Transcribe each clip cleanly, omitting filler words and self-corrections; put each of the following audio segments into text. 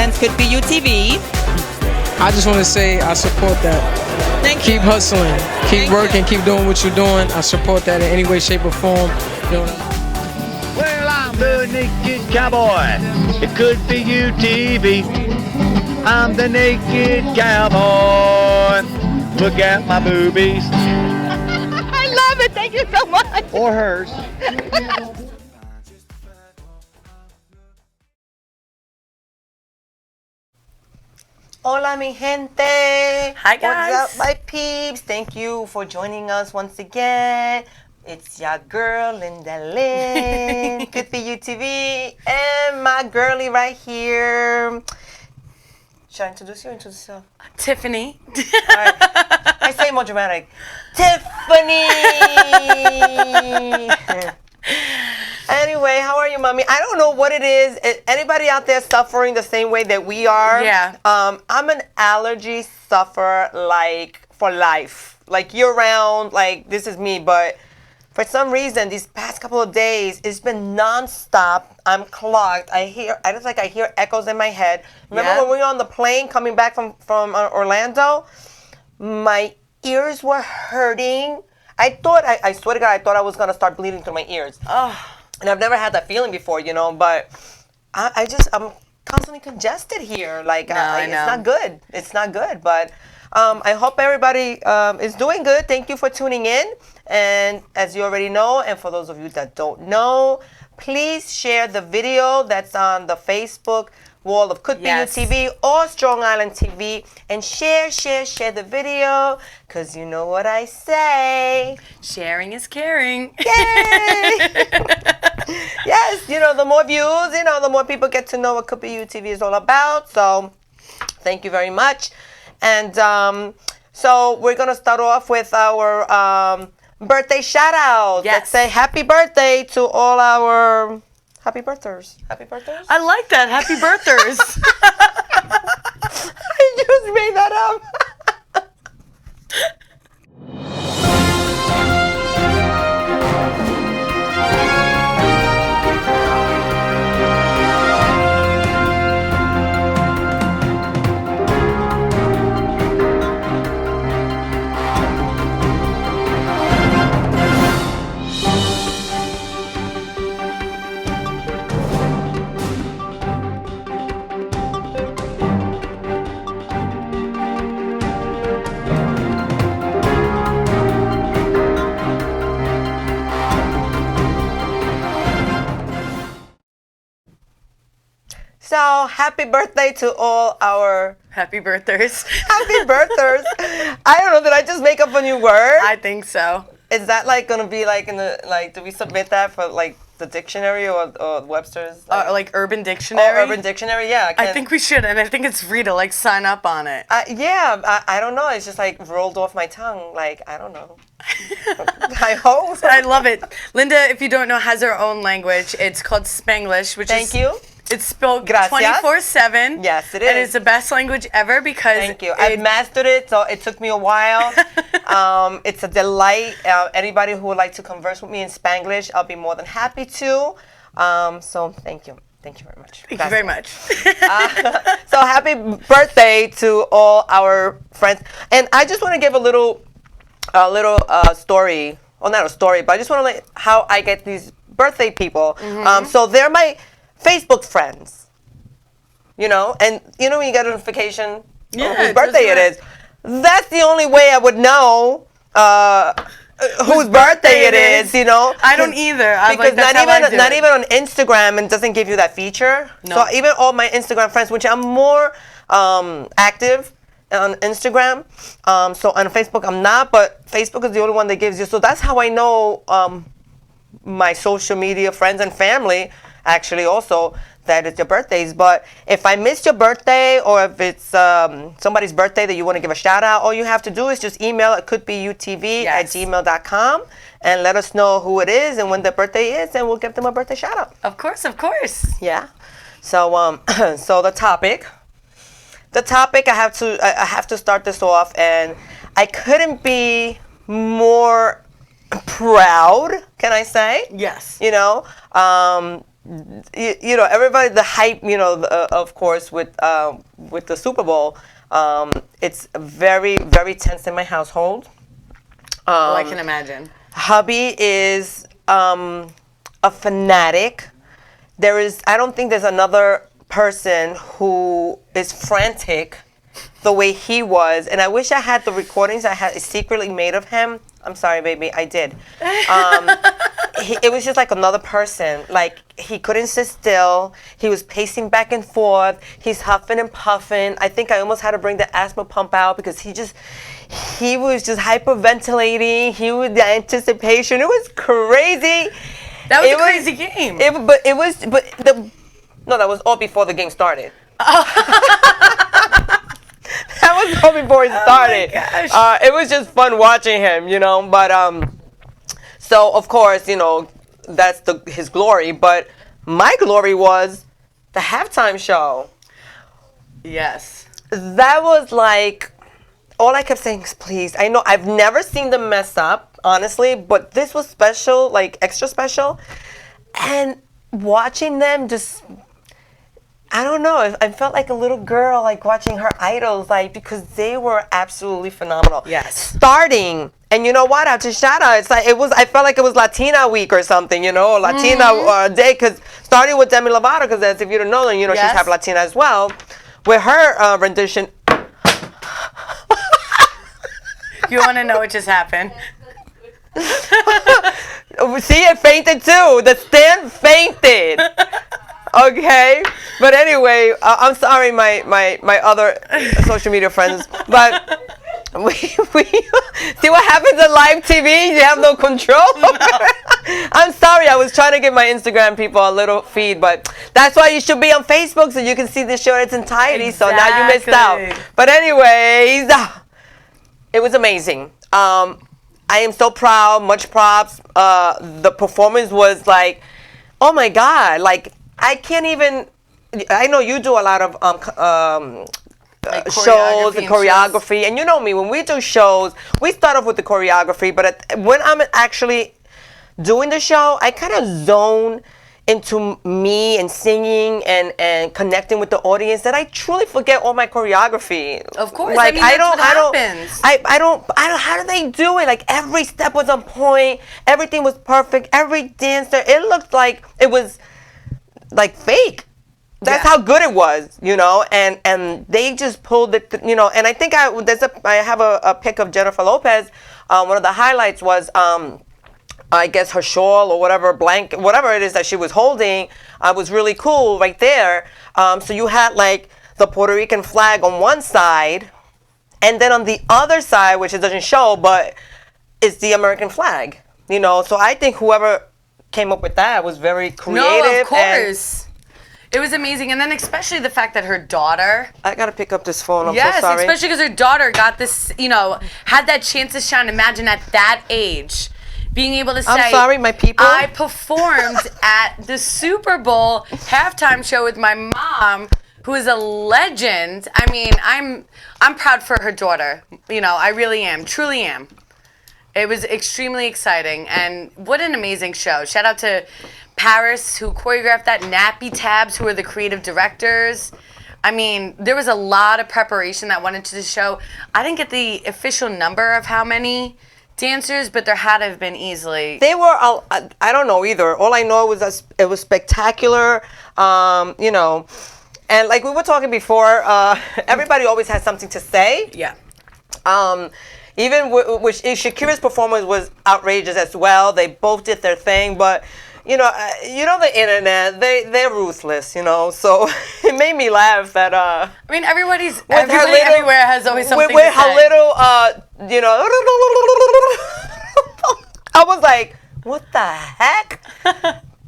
friends, Could Be You TV. I just want to say I support that. Thank you. Keep hustling, keep working, keep doing what you're doing. I support that in any way, shape, or form. You know, Well, I'm the naked cowboy. It could be you, TV. I'm the naked cowboy. Look at my boobies. I love it. Thank you so much. Or hers. Hola, mi gente. Hi, guys. What's up, my peeps? Thank you for joining us once again. It's your girl, Linda Lynn, Could Be You TV, and my girlie right here. Should I introduce you or introduce yourself? Tiffany. All right. I say more dramatic. Tiffany! Anyway, how are you, mommy? I don't know what it is. Anybody out there suffering the same way that we are? Yeah. I'm an allergy sufferer, like, for life. Like, year-round, like, this is me. But for some reason, these past couple of days, it's been non-stop. I'm clogged. I hear echoes in my head. Remember when we were on the plane coming back from Orlando? My ears were hurting. I swear to God, I thought I was going to start bleeding through my ears. Oh. And I've never had that feeling before, you know, but I'm constantly congested here. Like, I know. It's not good. It's not good. But I hope everybody is doing good. Thank you for tuning in. And as you already know, and for those of you that don't know, please share the video that's on the Facebook wall of Could Be You TV or Strong Island TV, and share the video, because you know what I say. Sharing is caring. Yay! Yes, you know, the more views, you know, the more people get to know what Could Be You TV is all about. So thank you very much. And so we're going to start off with our birthday shout out. Yes. Let's say happy birthday to all our happy birthers. Happy birthers? I like that. Happy birthers. I just made that up. So, happy birthday to all our Happy birthers. happy birthers. I don't know, did I just make up a new word? I think so. Is that like going to be like in the, like, do we submit that for like the dictionary or Webster's? Like Urban Dictionary? Urban Dictionary, yeah. I think we should, and I think it's free to like sign up on it. I don't know. It's just like rolled off my tongue. Like, I don't know. I hope. I love it. Linda, if you don't know, has her own language. It's called Spanglish, which Thank you. It's spelled Gracias. 24/7. Yes, it is. And it's the best language ever because... Thank you. I've mastered it, so it took me a while. It's a delight. Anybody who would like to converse with me in Spanglish, I'll be more than happy to. So thank you. Thank you very much. Thank you very much. So happy birthday to all our friends. And I just want to give a little story. Well, not a story, but I just want to let how I get these birthday people. So they're my Facebook friends, you know, and you know when you get a notification whose birthday it is, that's the only way I would know whose birthday it is, you know. I don't either. Because not even on Instagram, and doesn't give you that feature. No. So even all my Instagram friends, which I'm more active on Instagram, so on Facebook I'm not, but Facebook is the only one that gives you. So that's how I know my social media friends and family actually also that it's your birthdays. But if I missed your birthday, or if it's somebody's birthday that you want to give a shout out, all you have to do is just email at couldbeyoutv@gmail.com and let us know who it is and when their birthday is, and we'll give them a birthday shout out. Of course, of course. Yeah. So so the topic I have to start this off, and I couldn't be more proud, can I say? Yes. You know, everybody, the hype, of course, with the Super Bowl, it's very, very tense in my household. I can imagine. Hubby is a fanatic. I don't think there's another person who is frantic the way he was, and I wish I had the recordings I had secretly made of him. I'm sorry, baby, I did. It was just like another person. Like, he couldn't sit still. He was pacing back and forth. He's huffing and puffing. I think I almost had to bring the asthma pump out because he was just hyperventilating. The anticipation. It was crazy. That was a crazy game. That was all before the game started. That was all before it started. Oh my gosh. It was just fun watching him, But so of course, that's his glory. But my glory was the halftime show. Yes. That was like, all I kept saying is, please. I know I've never seen them mess up, honestly, but this was special, like extra special. And watching them just, I don't know, I felt like a little girl, like watching her idols, like, because they were absolutely phenomenal. Yes. Starting, and you know what? After Shatta, I felt like it was Latina week or something, Latina day, because starting with Demi Lovato, because as if you don't know, she's half Latina as well, with her rendition. You want to know what just happened? See, it fainted too. The stand fainted. Okay, but anyway, I'm sorry, my other social media friends, but we see what happens on live TV. You have no control. I'm sorry. I was trying to give my Instagram people a little feed, but that's why you should be on Facebook so you can see the show in its entirety. Exactly. So now you missed out. But anyways, it was amazing. I am so proud. Much props. The performance was like, oh my God, like. I can't even. I know you do a lot of like shows and choreography, and you know me. When we do shows, we start off with the choreography, but when I'm actually doing the show, I kind of zone into me and singing and connecting with the audience that I truly forget all my choreography. Of course, like that's what happens. I don't. How do they do it? Like every step was on point. Everything was perfect. Every dancer, it looked like it was. Like fake. That's how good it was, and they just pulled it, and I think I have a pic of Jennifer Lopez. One of the highlights was I guess her shawl or whatever blanket, whatever it is that she was holding, was really cool right there. So you had like the Puerto Rican flag on one side, and then on the other side, which it doesn't show, but it's the American flag, So I think whoever came up with that was very creative. No, of course. It was amazing. And then especially the fact that her daughter... I got to pick up this phone. I'm so yes, sorry. especially because her daughter got this, had that chance to shine. Imagine at that age, being able to say... I'm sorry, my people. I performed at the Super Bowl halftime show with my mom, who is a legend. I mean, I'm proud for her daughter. I really am. Truly am. It was extremely exciting, and what an amazing show. Shout out to Paris, who choreographed that, Nappy Tabs, who are the creative directors. I mean, there was a lot of preparation that went into the show. I didn't get the official number of how many dancers, but there had to have been easily. They were, I don't know either. All I know was it was spectacular, and like we were talking before, everybody always has something to say. Yeah. Even which Shakira's performance was outrageous as well. They both did their thing, but the internet, they're ruthless, So it made me laugh that I mean, everybody everywhere has always something to say. With her little I was like, what the heck?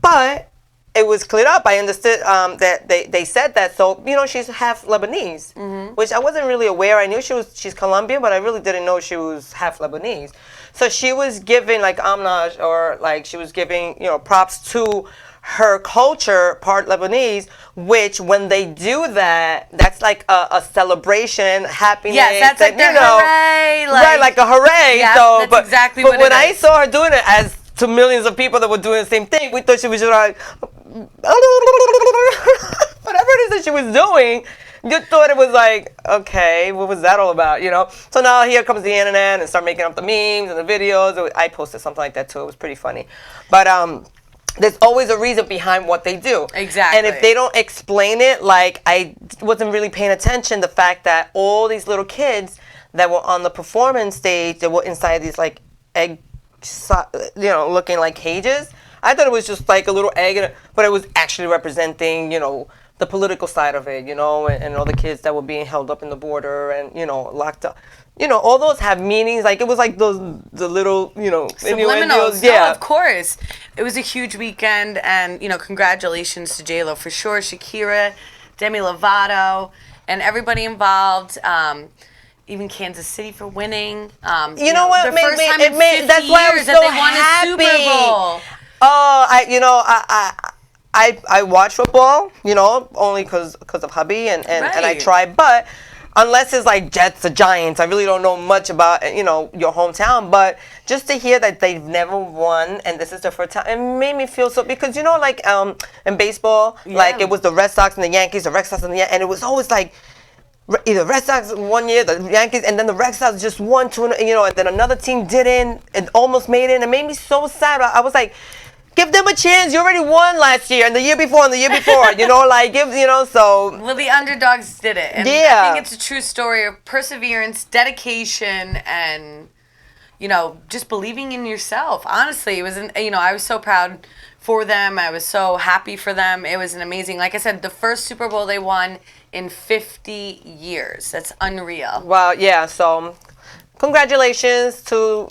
But it was cleared up. I understood that they said that. So, she's half Lebanese, which I wasn't really aware. I knew she's Colombian, but I really didn't know she was half Lebanese. So she was giving like homage, or like she was giving, props to her culture, part Lebanese, which when they do that, that's like a celebration, happiness. Yes, that's like their hooray. Right, like a hooray. Yeah, so, that's exactly what it is. But when I saw her doing it as to millions of people that were doing the same thing. We thought she was just like, whatever it is that she was doing, you thought it was like, okay, what was that all about, you know? So now here comes the internet and start making up the memes and the videos. I posted something like that too. It was pretty funny. But there's always a reason behind what they do. Exactly. And if they don't explain it, like I wasn't really paying attention, the fact that all these little kids that were on the performance stage, that were inside these like egg, looking like cages. I thought it was just like a little egg, but it was actually representing, the political side of it, and all the kids that were being held up in the border and, locked up. All those have meanings. Like, it was like the little, subliminals. Yeah. No, of course. It was a huge weekend, and, congratulations to J-Lo for sure, Shakira, Demi Lovato, and everybody involved. Even Kansas City for winning. You know what? The first time in 50 that's why I was years so that they won happy. a Super Bowl. Oh, I watch football, only because of hubby and I try. But unless it's like Jets or Giants, I really don't know much about, your hometown. But just to hear that they've never won and this is their first time, it made me feel so, because, like in baseball, like it was the Red Sox and the Yankees, the Red Sox and the Yankees, and it was always like, either Red Sox 1 year, the Yankees, and then the Red Sox just won two, and then another team didn't and almost made it. It made me so sad. I was like, give them a chance. You already won last year and the year before and the year before. So. Well, the underdogs did it. And I think it's a true story of perseverance, dedication, and, just believing in yourself. Honestly, it was, I was so proud for them. I was so happy for them. It was an amazing, like I said, the first Super Bowl they won in 50 years. That's unreal. Well, yeah, so congratulations to,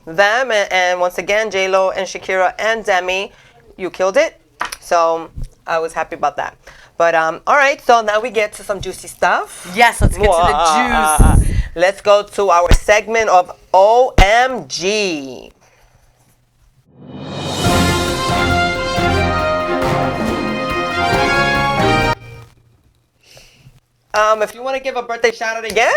them. And once again, J-Lo and Shakira and Demi, you killed it. So I was happy about that. But, all right, so now we get to some juicy stuff. Yes, let's get to the juice. Let's go to our segment of OMG. If you want to give a birthday shout out again.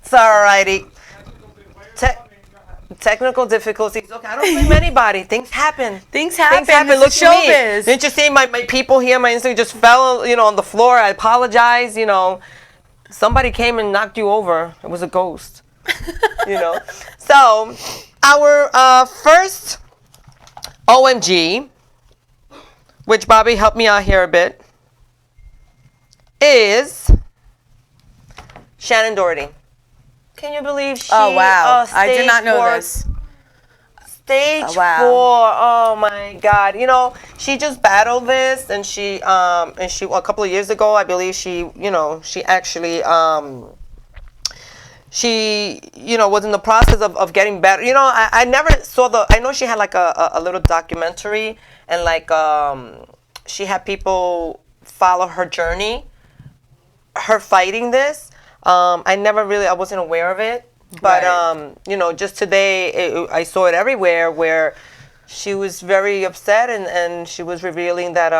It's alrighty. Technical difficulties. Okay, I don't blame anybody. Things happen. Things happen. Look at me. Showbiz. Didn't you see my people here? My Instagram just fell, on the floor. I apologize. Somebody came and knocked you over. It was a ghost. So, our first OMG, which Bobby helped me out here a bit, is Shannen Doherty. Can you believe she? Oh wow! I did not know this. Stage 4. Oh my God! She just battled this, and she a couple of years ago, I believe she actually she was in the process of getting better. I never saw I know she had like a little documentary, and like she had people follow her journey, her fighting this. I wasn't aware of it, but just today I saw it everywhere where she was very upset and she was revealing that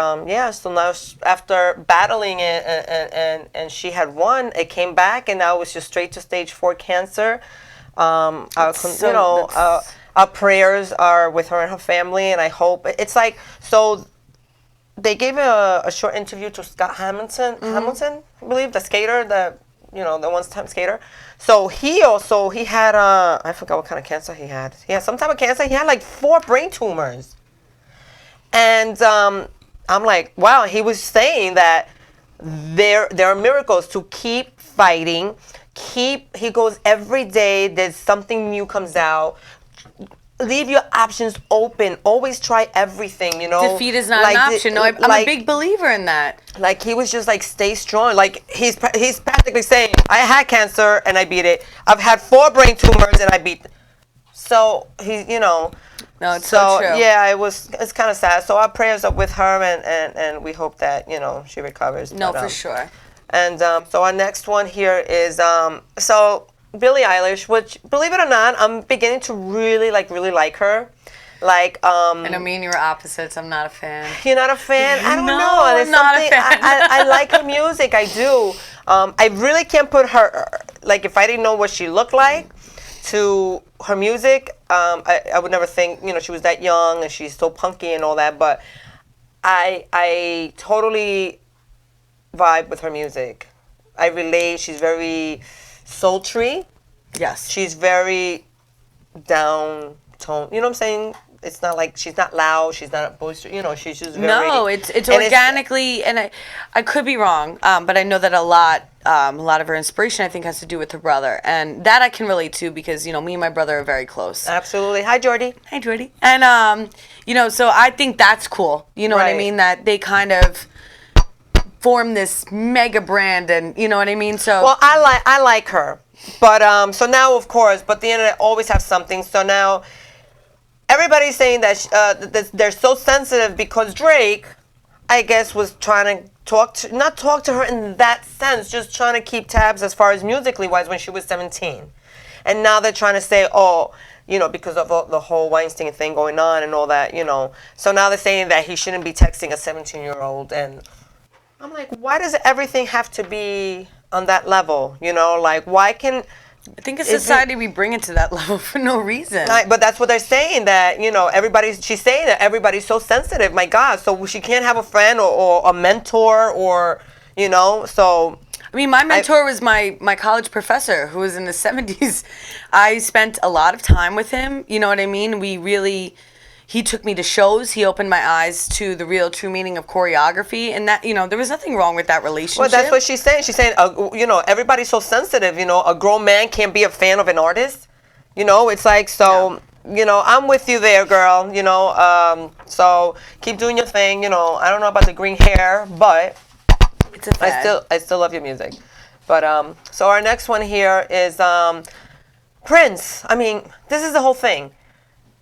so now after battling it and she had won, it came back and now it's just straight to stage 4 cancer. Our prayers are with her and her family, and I hope it's like, so they gave a short interview to Scott Hamilton, I believe, the skater, the one-time skater. So he had I forgot what kind of cancer he had. He had some type of cancer. He had like 4 brain tumors. And I'm like, wow. He was saying that there are miracles to keep fighting. He goes every day. There's something new comes out. Leave your options open. Always try everything, Defeat is not an option. No, I'm a big believer in that. Like, he was just like, stay strong. Like, he's practically saying, I had cancer and I beat it. I've had 4 brain tumors and I beat it. So, No, it's so true. Yeah, it's kind of sad. So our prayers are with her, and we hope that, she recovers. No, for sure. And so our next one here is, Billie Eilish, which, believe it or not, I'm beginning to really like her. Like, I know me and you are opposites. I'm not a fan. You're not a fan? I don't know. I'm not a fan. I like her music. I do. I really can't put her like if I didn't know what she looked like, to her music, I would never think, she was that young and she's so punky and all that, but I totally vibe with her music. I relate. She's very sultry. Yes. She's very down tone. You know what I'm saying? It's not like she's not loud. She's not boisterous. She's just very. No, it's and organically, and I could be wrong, but I know that a lot of her inspiration I think has to do with her brother, and that I can relate to because me and my brother are very close. Absolutely. Hi, Jordy. Hi, Jordy. And so I think that's cool. You know what I Right. mean? That they kind of form this mega brand, and you know what I mean. So Well, I like her, but so now of course, but the internet always have something. So now everybody's saying that they're so sensitive because Drake, I guess, was trying to not talk to her in that sense, just trying to keep tabs as far as musically wise when she was 17, and now they're trying to say, because of the whole Weinstein thing going on and all that, So now they're saying that he shouldn't be texting a 17-year-old, and I'm like, why does everything have to be on that level? Like, why can... I think as society we bring it to that level for no reason. But that's what they're saying, that, she's saying that everybody's so sensitive. My God, so she can't have a friend or a mentor or, so... I mean, my mentor was my college professor who was in the 70s. I spent a lot of time with him. You know what I mean? He took me to shows. He opened my eyes to the real true meaning of choreography. And that, there was nothing wrong with that relationship. Well, that's what she's saying. She's saying, everybody's so sensitive. A grown man can't be a fan of an artist. It's like, so, I'm with you there, girl. So keep doing your thing. I don't know about the green hair, but it's a fad. I still love your music. But, so our next one here is Prince. I mean, this is the whole thing.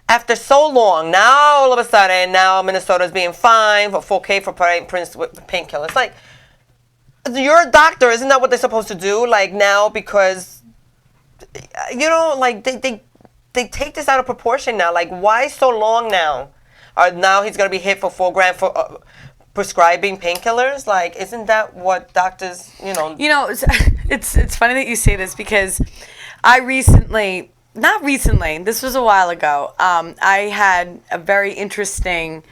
After so long, now all of a sudden, now Minnesota's being fined for $4K for providing Prince with painkillers. Like, you're a doctor, isn't that what they're supposed to do? Like now, because, like they take this out of proportion now. Like, why so long now? Now he's gonna be hit for $4,000 for prescribing painkillers. Like, isn't that what doctors, It's funny that you say this because not recently, this was a while ago, I had a very interesting,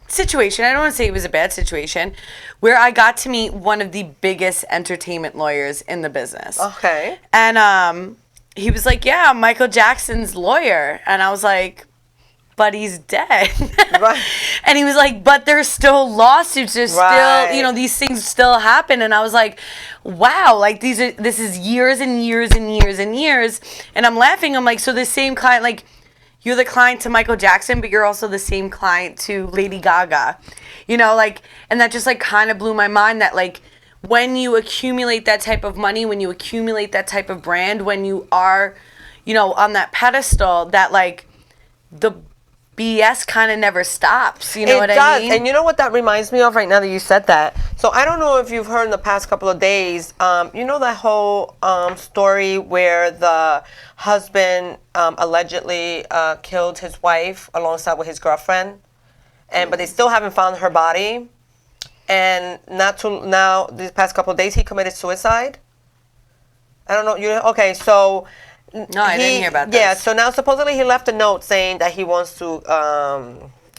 situation. I don't want to say it was a bad situation, where I got to meet one of the biggest entertainment lawyers in the business. Okay. And he was like, yeah, I'm Michael Jackson's lawyer. And I was like, but he's dead. Right. And he was like, but there's still lawsuits. There's still, these things still happen. And I was like, wow, like this is years and years and years and years. And I'm laughing. I'm like, so the same client, like you're the client to Michael Jackson, but you're also the same client to Lady Gaga, and that just like kind of blew my mind that like when you accumulate that type of money, when you accumulate that type of brand, when you are, on that pedestal, that like the BS kind of never stops. You know what I mean? And you know what that reminds me of right now that you said that? So I don't know if you've heard in the past couple of days, that whole story where the husband allegedly killed his wife alongside with his girlfriend, but they still haven't found her body. And now, these past couple of days, he committed suicide. I don't know. Okay, so... No, I didn't hear about this. Yeah, so now supposedly he left a note saying that he wants to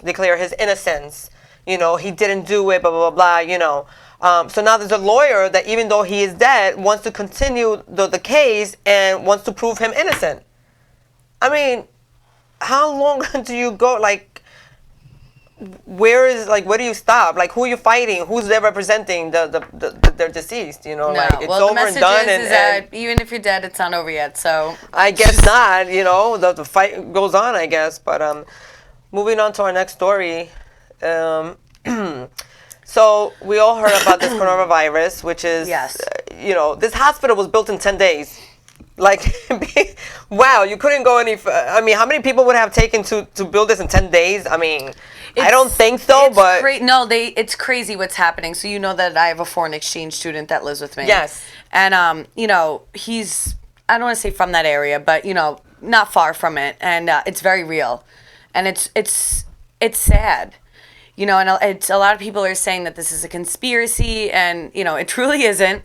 declare his innocence. He didn't do it, blah, blah, blah, blah, So now there's a lawyer that even though he is dead, wants to continue the case and wants to prove him innocent. I mean, how long do you go? Like, where do you stop? Like, who are you fighting? Who's they representing? They're deceased, No. Like, it's well, over the message and done. is that even if you're dead, it's not over yet. So I guess not. The fight goes on, I guess. But moving on to our next story. So we all heard about this coronavirus, which is, yes. This hospital was built in 10 days. Like, wow, you couldn't go any. I mean, how many people would have taken to build this in 10 days? I mean, I don't think so, but it's crazy what's happening. So that I have a foreign exchange student that lives with me. Yes, and he's, I don't want to say from that area, but not far from it, and it's very real, and it's sad. you know, and it's a lot of people are saying that this is a conspiracy, and you know, it truly isn't.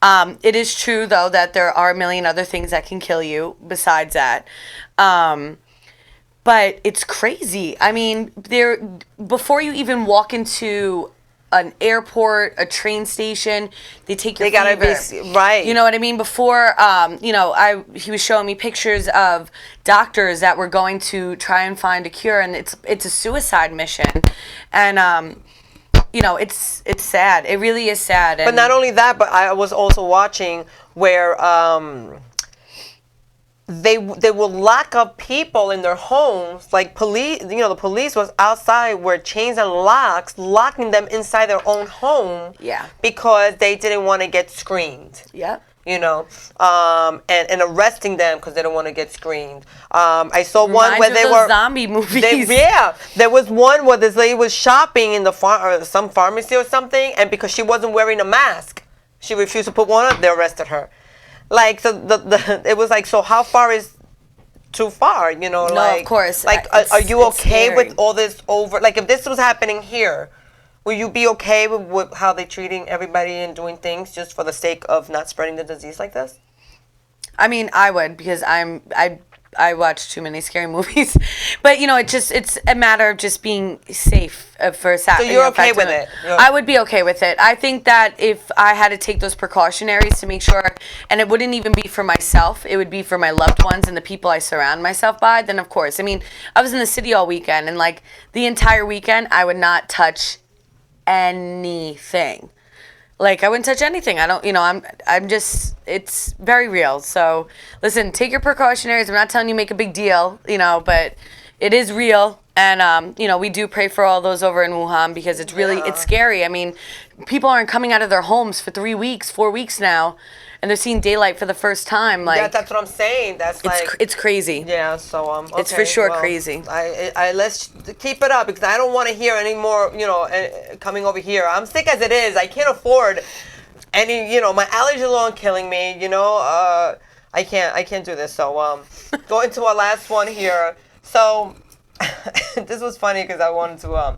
It is true though that there are a million other things that can kill you besides that. But it's crazy. I mean, before you even walk into an airport, a train station, they take your fever. Gotta be right. You know what I mean? Before, you know, he was showing me pictures of doctors that were going to try and find a cure, and it's a suicide mission, and you know, it's sad. It really is sad. And but not only that, but I was also watching where they will lock up people in their homes, like police. You know, the police was outside with chains and locks, locking them inside their own home. Yeah. Because they didn't want to get screened. Yeah. You know, and arresting them because they don't want to get screened. I saw one where they were zombie movies. There was one where this lady was shopping in the some pharmacy or something, and because she wasn't wearing a mask, she refused to put one on. They arrested her. Like, so it was like, so how far is too far? You know, No, like, of course. Like, are you okay with all this over? Like, if this was happening here, will you be okay with how they're treating everybody and doing things just for the sake of not spreading the disease like this? I mean, I would, because I watch too many scary movies. But, you know, it's a matter of just being safe for Saturday. So you're okay with it? I would be okay with it. I think that if I had to take those precautionaries to make sure, and it wouldn't even be for myself, it would be for my loved ones and the people I surround myself by, then of course. I mean, I was in the city all weekend, and like the entire weekend, I would not touch anything. Like, I wouldn't touch anything. I don't, you know, I'm just, it's very real. So, listen, take your precautionaries. I'm not telling you make a big deal, you know, but it is real. And, you know, we do pray for all those over in Wuhan because it's really, it's scary. I mean, people aren't coming out of their homes for 3 weeks, 4 weeks now, and they're seeing daylight for the first time. Like, that's what I'm saying. That's like, it's crazy. yeah. So okay, It's for sure crazy. I let's keep it up because I don't want to hear any more. You know, coming over here. I'm sick as it is. I can't afford any. You know, my allergies alone killing me. You know, I can't do this. So going to our last one here. So this was funny because I wanted to.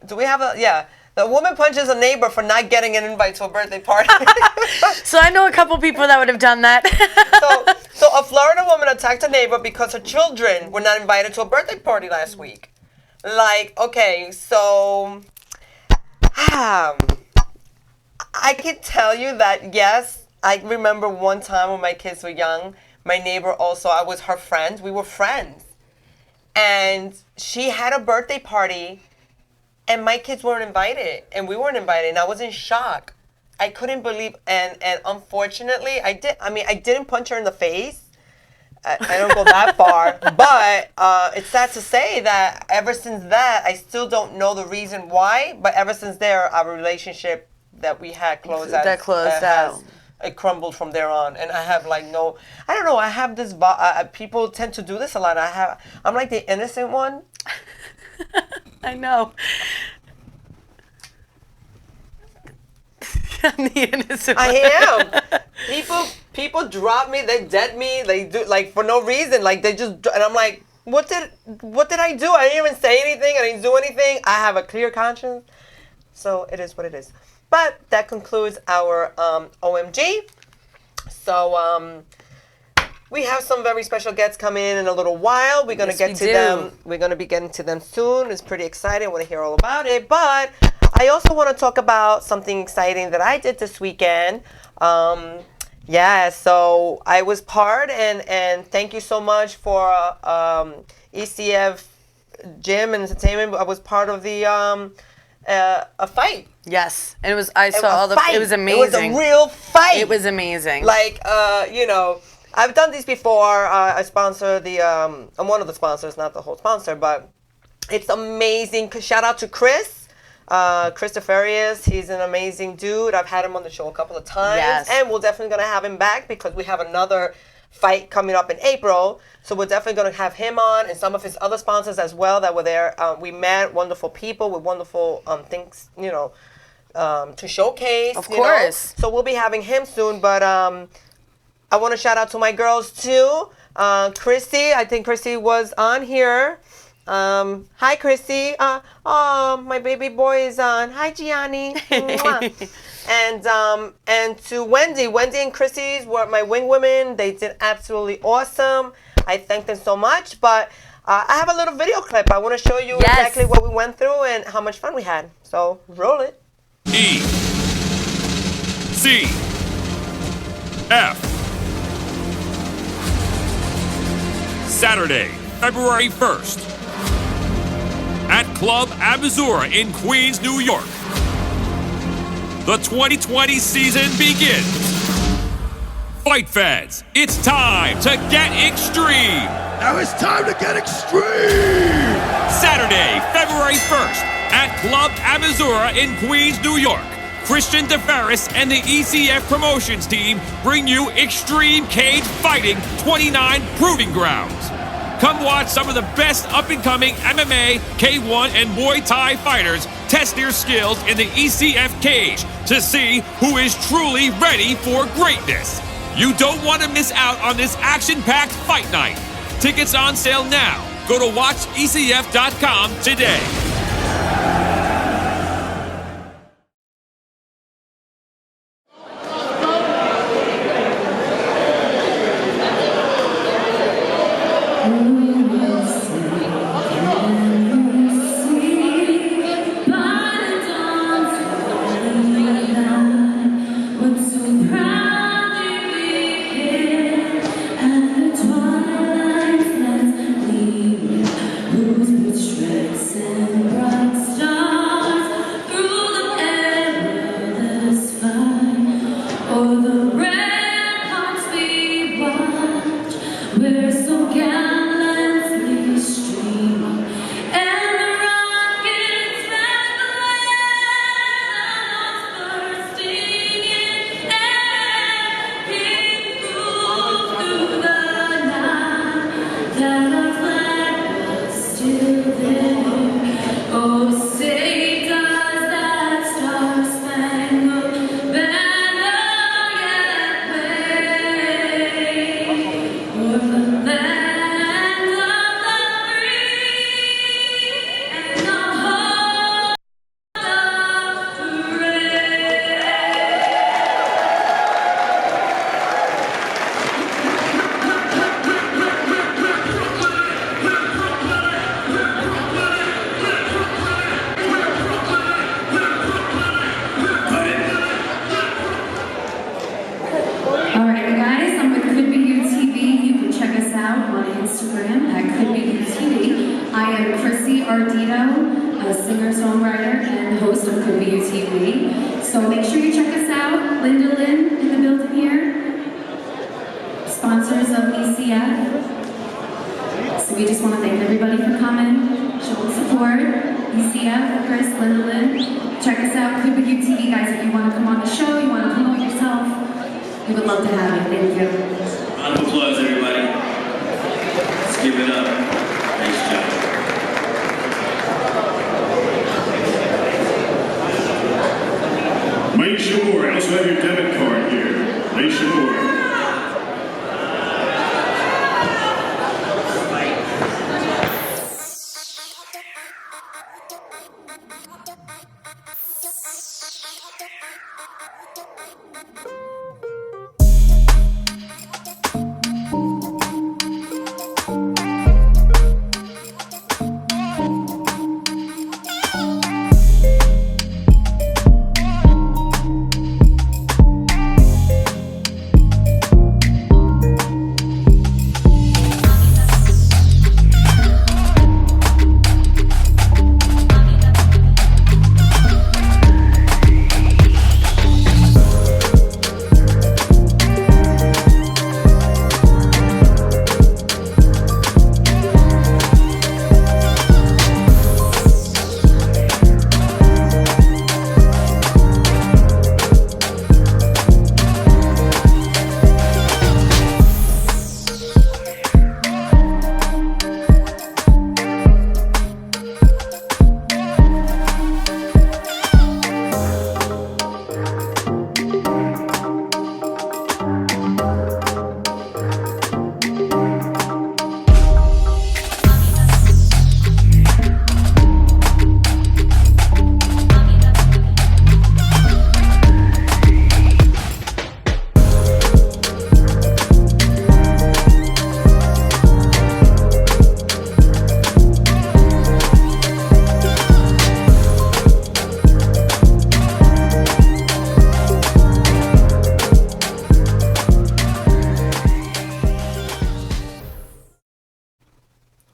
Do we have a The woman punches a neighbor for not getting an invite to a birthday party. So I know a couple people that would have done that. So a Florida woman attacked a neighbor because her children were not invited to a birthday party last week. Like, okay, so I can tell you that, yes, I remember one time when my kids were young, my neighbor also, I was her friend. We were friends. And she had a birthday party, and my kids weren't invited, and we weren't invited, and I was in shock. I couldn't believe, and unfortunately, I didn't punch her in the face. I don't go that far, but it's sad to say that ever since that, I still don't know the reason why, but ever since there, our relationship that we had closed out. It crumbled from there on, and I have like no, I don't know. I have this. People tend to do this a lot. I'm like the innocent one. I know. I'm the innocent one. I am. People drop me. They dead me. They do like for no reason. Like they just, and I'm like, what did I do? I didn't even say anything. I didn't do anything. I have a clear conscience. So it is what it is. But that concludes our OMG. So we have some very special guests coming in a little while. We're gonna get to them. We're gonna be getting to them soon. It's pretty exciting. I want to hear all about it. But I also want to talk about something exciting that I did this weekend. So I was part, and thank you so much for ECF Gym and Entertainment. I was part of the a fight. Yes, and it was. I saw all the. It was amazing. It was a real fight. It was amazing. Like I've done these before. I sponsor I'm one of the sponsors, not the whole sponsor, but it's amazing. Shout out to Chris Farias. He's an amazing dude. I've had him on the show a couple of times, and we're definitely gonna have him back because we have another fight coming up in April. So we're definitely going to have him on and some of his other sponsors as well that were there. We met wonderful people with wonderful things, to showcase. Of course. So we'll be having him soon. But I want to shout out to my girls too. Christy, I think Christy was on here. Hi, Chrissy. My baby boy is on. Hi, Gianni. And to Wendy. Wendy and Chrissy's were my wing women. They did absolutely awesome. I thank them so much. But I have a little video clip. I want to show you exactly what we went through and how much fun we had. So roll it. E C F Saturday, February 1st at Club Amazura in Queens, New York. The 2020 season begins. Fight fans, it's time to get extreme. Now it's time to get extreme! Saturday, February 1st at Club Amazura in Queens, New York. Christian DeFerris and the ECF promotions team bring you Extreme Cage Fighting 29 Proving Grounds. Come watch some of the best up-and-coming MMA, K1, and Muay Thai fighters test their skills in the ECF cage to see who is truly ready for greatness. You don't want to miss out on this action-packed fight night. Tickets on sale now. Go to watchecf.com today.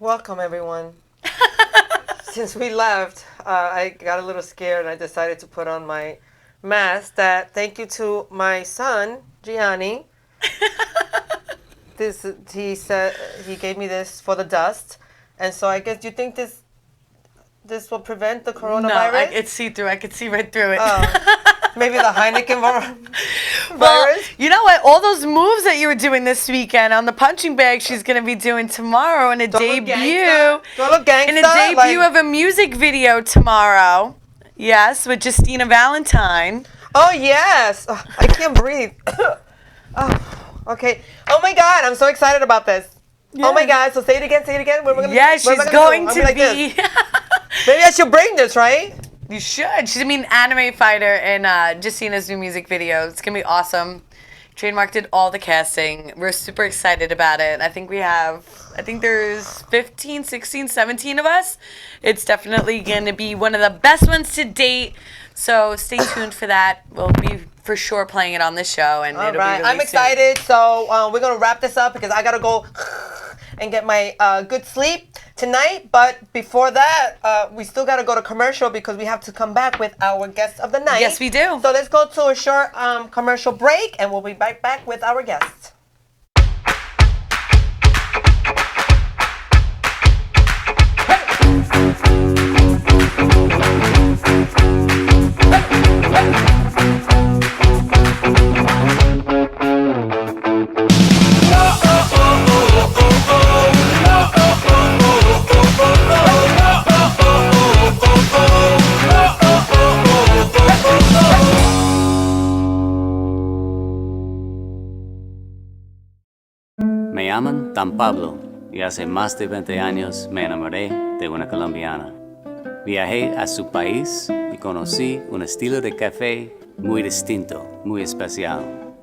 welcome everyone. Since we left, I got a little scared and I decided to put on my mask. Thank you to my son, Gianni. He said he gave me this for the dust. And so I guess you think this will prevent the coronavirus? No, it's see-through. I could see right through it. Maybe the Heineken virus? Well, you know what? All those moves that you were doing this weekend on the punching bag, she's going to be doing tomorrow in a debut. Of a music video tomorrow. Yes, with Justina Valentine. Oh, yes. Oh, I can't breathe. Okay. Oh, my God. I'm so excited about this. Yeah. Oh, my God. So say it again. She's going to be. Maybe I should bring this, right? You should. She's going to be an anime fighter in Justina's new music video. It's going to be awesome. Trademark did all the casting. We're super excited about it. I think there's 15, 16, 17 of us. It's definitely going to be one of the best ones to date. So stay tuned for that. We'll be for sure playing it on this show. And it'll be really I'm excited. Soon. So we're going to wrap this up because I got to go and get my good sleep tonight. But before that, we still got to go to commercial because we have to come back with our guest of the night. Yes, we do. So let's go to a short commercial break and we'll be right back with our guests. Me llaman Dan Pablo y hace más de 20 años me enamoré de una colombiana. Viajé a su país y conocí un estilo de café muy distinto, muy especial.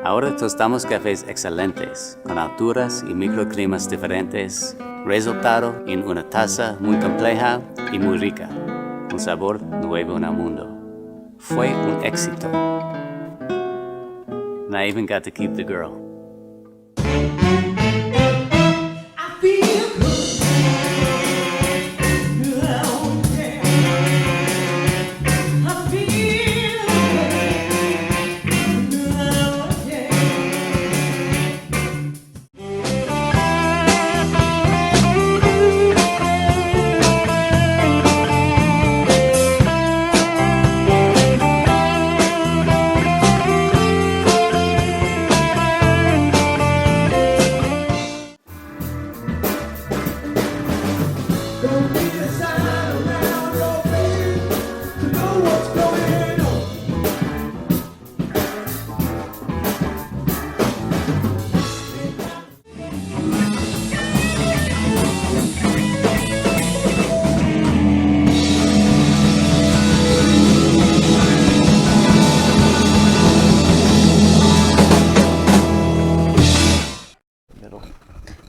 Ahora tostamos cafés excelentes, con alturas y microclimas diferentes, resultado en una taza muy compleja y muy rica, un sabor nuevo en el mundo. Fue un éxito. And I even got to keep the girl.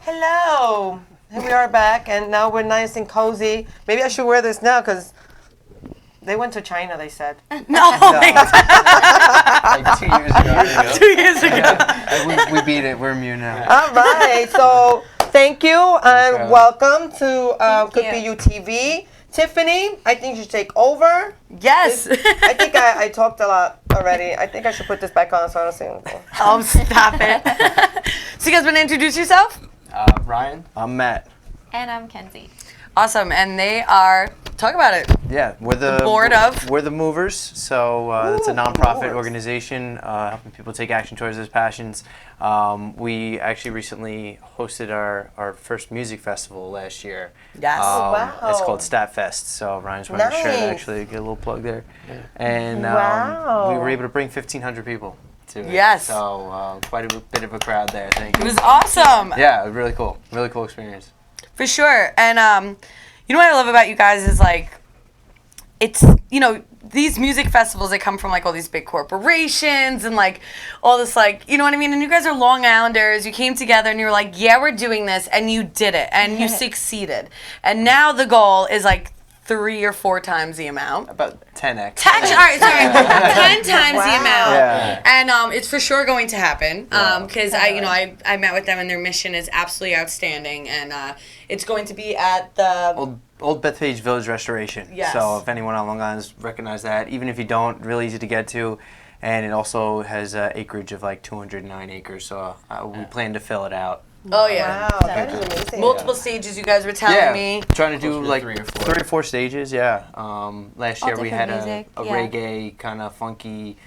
Hello. Here we are back, and now we're nice and cozy. Maybe I should wear this now because they went to China, they said. No. Like 2 years ago. 2 years ago. We beat it. We're immune now. All right. So thank you and welcome to Could Be You TV. Tiffany, I think you should take over. Yes. I think I talked a lot already. I think I should put this back on so I don't say anything. Oh, stop it. So you guys want to introduce yourself? Ryan. I'm Matt. And I'm Kenzie. Awesome. And they are, talk about it. Yeah, we're the board of? We're the Movers. So it's a nonprofit organization helping people take action towards their passions. We actually recently hosted our first music festival last year. Yes. Wow. It's called Stattfest. So Ryan's wearing a shirt, actually, get a little plug there. Yeah. And we were able to bring 1,500 people to it. Yes. So quite a bit of a crowd there, I think. It was awesome. Yeah, really cool. Really cool experience. For sure. And you know what I love about you guys is like, it's, you know, these music festivals, they come from like all these big corporations and like all this like, you know what I mean? And you guys are Long Islanders. You came together and you were like, yeah, we're doing this. And you did it. And you succeeded. And now the goal is like 3 or 4 times the amount. About 10x. 10, all right, sorry, 10 times the amount. Yeah. And it's for sure going to happen because I met with them and their mission is absolutely outstanding, and it's going to be at the Old Bethpage Village Restoration. Yes. So if anyone on Long Island recognize that, even if you don't, really easy to get to. And it also has acreage of like 209 acres, so we plan to fill it out. Oh yeah, Wow, that is amazing. multiple stages. You guys were telling me. Trying to do like 3 or 4. 3 or 4 stages. Yeah. Last All year we had different music, a yeah. reggae kind of funky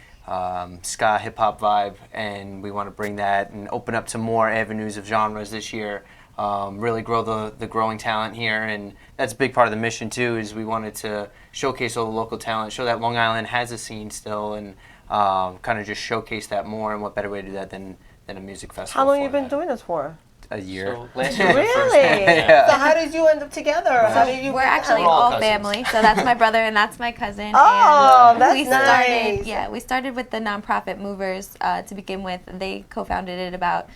ska hip hop vibe, and we want to bring that and open up to more avenues of genres this year. Really grow the growing talent here, and that's a big part of the mission too. Is we wanted to showcase all the local talent, show that Long Island has a scene still, and kind of just showcase that more. And what better way to do that than a music festival? How long for you been that. doing this for? A year. So last year was the first Really? one. Yeah. So how did you end up together? How did you? We're actually We're all all cousins. family. So that's my brother and that's my cousin. Oh, and that's we started. nice. Yeah, we started with the nonprofit Movers to begin with. They co-founded it about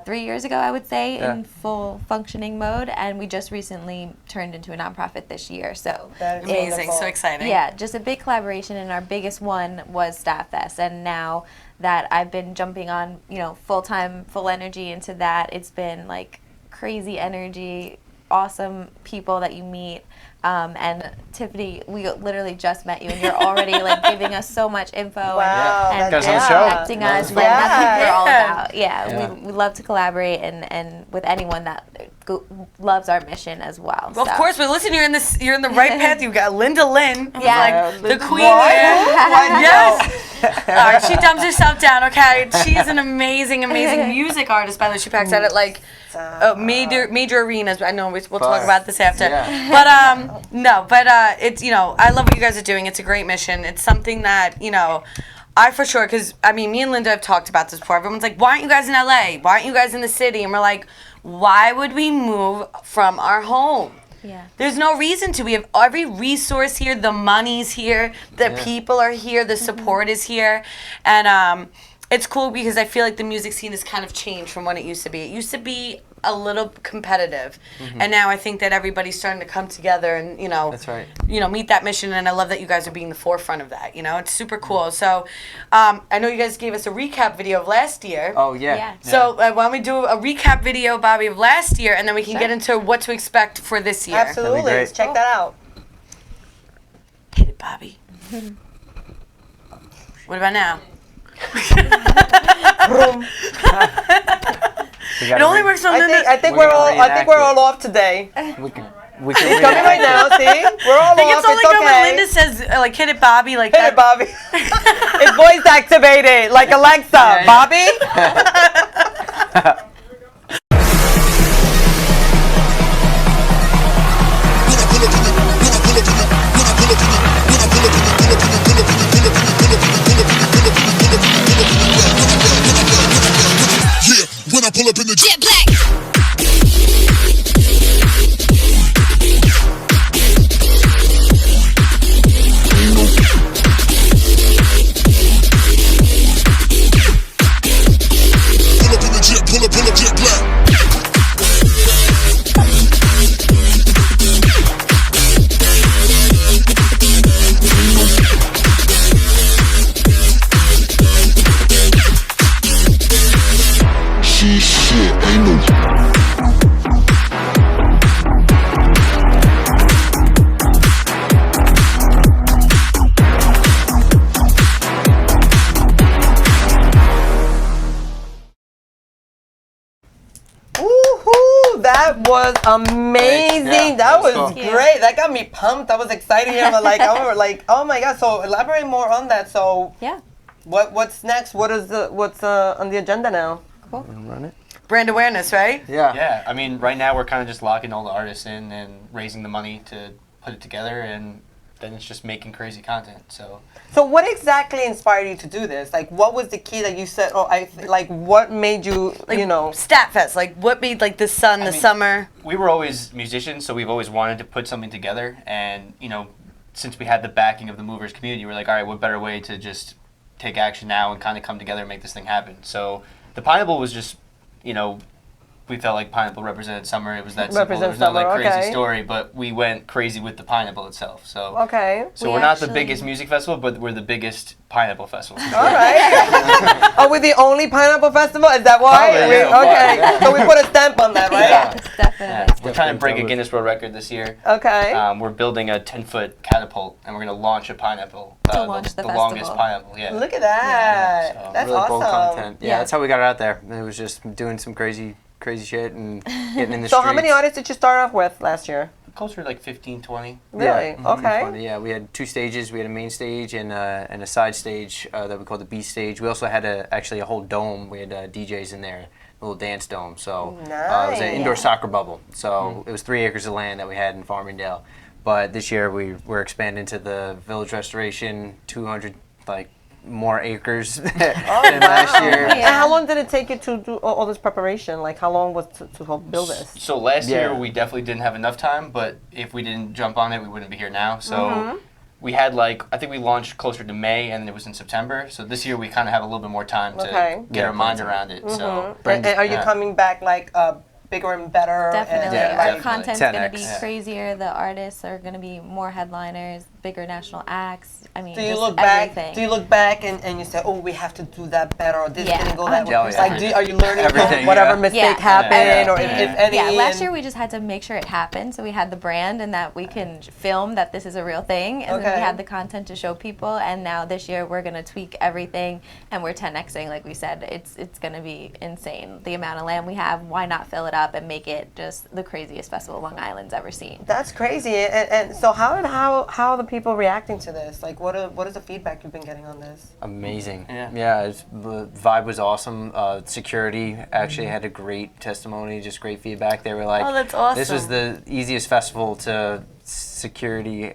3 years ago, I would say, Yeah. in full functioning mode, and we just recently turned into a nonprofit this year. So That is Amazing, wonderful. so exciting. yeah, just a big collaboration, and our biggest one was Stattfest. And now that I've been jumping on, full time, full energy into that, it's been like crazy energy, awesome people that you meet. And Tiffany, we literally just met you, and you're already like giving us so much info Wow, and Guys on the show. connecting us. Like that's what we're all about. Yeah. We love to collaborate and with anyone that loves our mission as well. Well, so. of course, but listen, you're in the right path. You've got Linda Lynn, who's Yeah. like the queen here. Yes. All right, she dumbs herself down. Okay, she's an amazing music artist. By the way, she packs out at like major arenas. I know we'll talk about this after. Yeah. But it's I love what you guys are doing. It's a great mission. It's something that I for sure, because me and Linda have talked about this before. Everyone's like, why aren't you guys in LA? Why aren't you guys in the city? And we're like, why would we move from our home? Yeah. There's no reason to. We have every resource here. The money's here. The people are here. The support is here. And it's cool because I feel like the music scene has kind of changed from what it used to be. It used to be a little competitive. And now I think that everybody's starting to come together and, That's right. meet that mission. And I love that you guys are being the forefront of that. It's super cool. So I know you guys gave us a recap video of last year. Oh yeah. Yeah. So why don't we do a recap video, Bobby, of last year, and then we can get into what to expect for this year. Absolutely. great. Let's check that out. Hit it, Bobby. What about now? It only works on I think We're we're all. gonna I think we're reenact all off today. We can It's coming right now. See, we're all I think off. it's only It's good when okay. Linda says, like, hit it, Bobby, like Hit it, Bobby. It's voice activated, like Alexa. Bobby. When I pull up in the jet black. Pull up jet black. Shit, ain't no. Woohoo! That was amazing. Yeah, that was cool. great. That got me pumped. I was excited. I was like, oh my god. So elaborate more on that. So Yeah. what's next? What's on the agenda now? Run it. brand awareness, right? Yeah. Yeah, I mean, right now we're kind of just locking all the artists in and raising the money to put it together, and then it's just making crazy content. So what exactly inspired you to do this? Like, what was the key that you said? What made you? Stattfest. Like, what made like the summer? we were always musicians, so we've always wanted to put something together, and since we had the backing of the Movers community, we're like, all right, what better way to just take action now and kind of come together and make this thing happen? So the Pineapple was just, we felt like pineapple represented summer. It was that simple. There Represents was no like summer, crazy okay. story, but we went crazy with the pineapple itself. So Okay. So We we're not the actually- biggest music festival, but we're the biggest pineapple festival. All right. Are we the only pineapple festival? Is that why? Probably, yeah. Okay. Yeah. So we put a stamp on that, right? Yes, definitely. We're trying to break a Guinness World Record this year. Okay. We're building a 10-foot catapult, and we're going to launch a pineapple. To launch the longest festival. pineapple. Yeah. Look at that. Yeah, so That's really bold awesome. content. Yeah, Yeah. that's how we got it out there. It was just doing some crazy shit and getting in the So streets. how many artists did you start off with last year? Closer to like 15, 20. Really? Yeah, Okay. 20, yeah, we had 2 stages. We had a main stage and a side stage that we called the B stage. We also had actually a whole dome. We had DJs in there, a little dance dome. So it was an indoor soccer bubble. So it was 3 acres of land that we had in Farmingdale. But this year we're expanding to the Village Restoration, 200 more acres than last year. And how long did it take you to do all this preparation? Like how long was to help build this? So last Yeah. year we definitely didn't have enough time, but if we didn't jump on it, we wouldn't be here now. So we had I think we launched closer to May, and it was in September. So this year we kind of have a little bit more time to get our mind around it. So And are you coming back bigger and better? Definitely. And, Our definitely. content's going to be 10X. crazier. The artists are going to be more headliners, bigger national acts. I mean, Do you just look everything. back? Do you look back and you say, "Oh, we have to do that better," or "This Yeah, didn't go that way"? 100%. Like, are you learning from Everything, whatever yeah. mistake Yeah. happened, or if any? Yeah, last and- year we just had to make sure it happened. So we had the brand and that we can film that this is a real thing. And then Okay. we had the content to show people. And now this year we're going to tweak everything and we're 10Xing, like we said. It's going to be insane. The amount of land we have, why not fill it up and make it just the craziest festival Long Island's ever seen? That's crazy. And so how are the people reacting to this? Like, what is the feedback you've been getting on this? Amazing. Yeah. The vibe was awesome. Security actually had a great testimony, just great feedback. They were like, Oh, that's awesome. this was the easiest festival to security.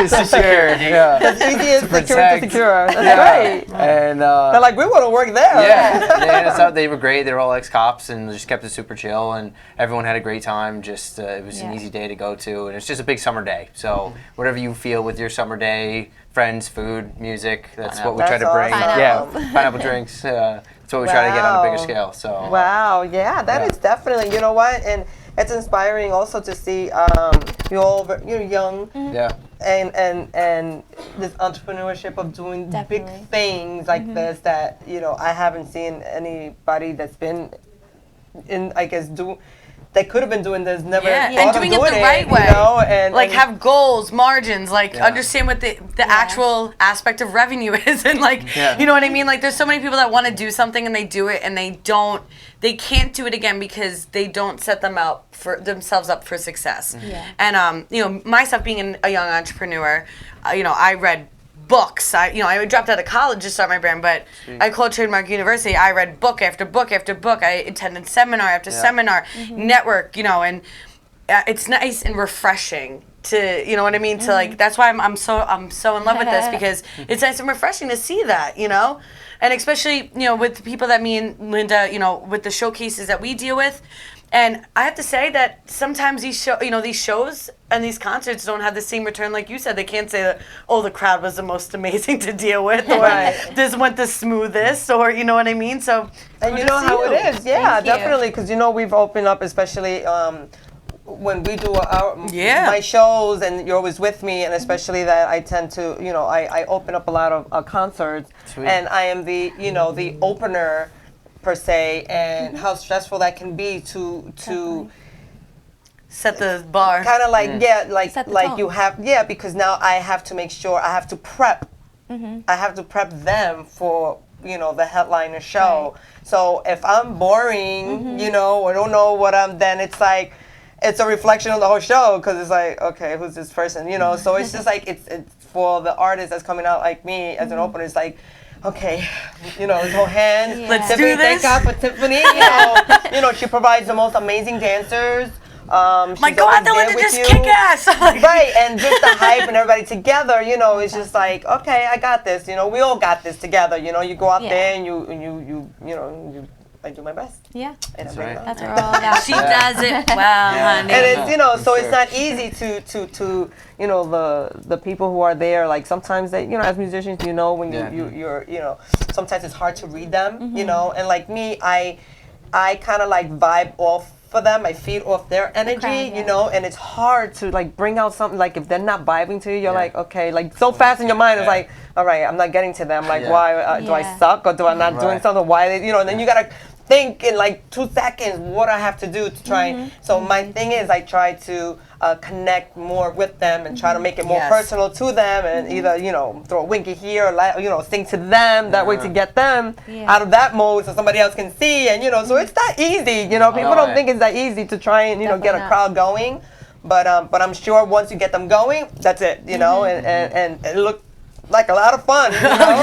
Secure. Yeah. It's easiest secure to protect. secure. That's Yeah. great. And They're like, we want to work there. yeah, they had us out. They were great. They were all ex-cops and just kept it super chill. And everyone had a great time. Just it was an Yeah. easy day to go to, and it's just a big summer day. So whatever you feel with your summer day, friends, food, music, that's what we try to That's bring. awesome. Yeah, pineapple drinks. That's what we try to get on a bigger scale. So Wow, yeah, that is definitely, you know what? And it's inspiring also to see you're young yeah. and this entrepreneurship of doing Definitely. big things like this that, I haven't seen anybody that's been in, I guess, they could have been doing this, never Yeah, thought and of doing it the right you way. know, and Like and- have goals, margins, like understand what the actual aspect of revenue is, and you know what I mean. Like there's so many people that want to do something and they do it and they can't do it again because they don't set themselves up for success. Yeah. And myself being a young entrepreneur, I read books. I dropped out of college to start my brand, but at Cole Trademark University, I read book after book after book. I attended seminar after seminar, network, and it's nice and refreshing to, you know what I mean? To like, that's why I'm so in love with this, because it's nice and refreshing to see that, and especially, with the people that me and Linda, with the showcases that we deal with. And I have to say that sometimes these shows and these concerts don't have the same return, like you said. They can't say that, oh, the crowd was the most amazing to deal with, or this went the smoothest, or you know what I mean. So, And you know how it is, yeah, Thank you. definitely, because we've opened up, especially when we do Yeah. my shows, and you're always with me, and especially that I tend to, I open up a lot of concerts, Sweet. and I am the opener per se, and how stressful that can be to set the bar. kind of like Set the like tone. you have because now I have to make sure I have to prep. I have to prep them for the headliner show. So if I'm boring, or don't know what then it's like it's a reflection of the whole show, because it's like, okay, who's this person? So it's just like it's for the artist that's coming out like me as an opener. It's like, okay, his whole hand. Yeah. Let's Tiffany, do this. Thank God for Tiffany. She provides the most amazing dancers. Like, go out there, Linda, just kick ass. Right, and just the hype and everybody together, it's just like, okay, I got this. We all got this together. You go out Yeah. there and you I do my best. Yeah. And That's I bring right. it on. That's what we're all about. She does it well, honey. And it's, you know, so For it's not easy to you know, the people who are there, like sometimes they, you know, as musicians, you know, when you're, you know, sometimes it's hard to read them, you know, and like me, I kind of like vibe off for them. I feed off their energy, you know, and it's hard to like bring out something, like if they're not vibing to you, you're like, okay, like so fast in your mind, it's like, all right, I'm not getting to them, like why, do I suck or do I not doing something, why, they, you know, and then you gotta think in like 2 seconds what I have to do to try. So my thing is I try to connect more with them and try to make it more personal to them, and either, you know, throw a winky here or, you know, sing to them that way to get them out of that mode so somebody else can see, and, you know, so it's not easy, you know, people don't think it's that easy to try and, you know, get a crowd going, but I'm sure once you get them going, that's it, you know, and it looked like a lot of fun, you know?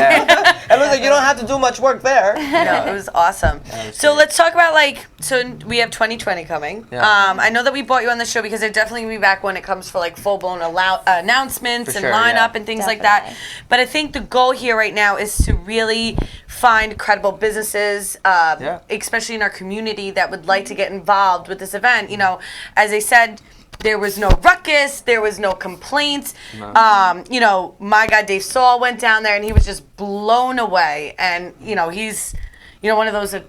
It looks like you don't have to do much work there. No, it was awesome. So let's talk about, like, so we have 2020 coming. I know that we brought you on the show because they're definitely going to be back when it comes for like full-blown announcements and lineup and things like that. But I think the goal here right now is to really find credible businesses, especially in our community, that would like to get involved with this event. You know, as I said, there was no ruckus. There was no complaints. No. You know, my guy Dave Saul went down there and he was just blown away. And, you know, he's, you know, one of those that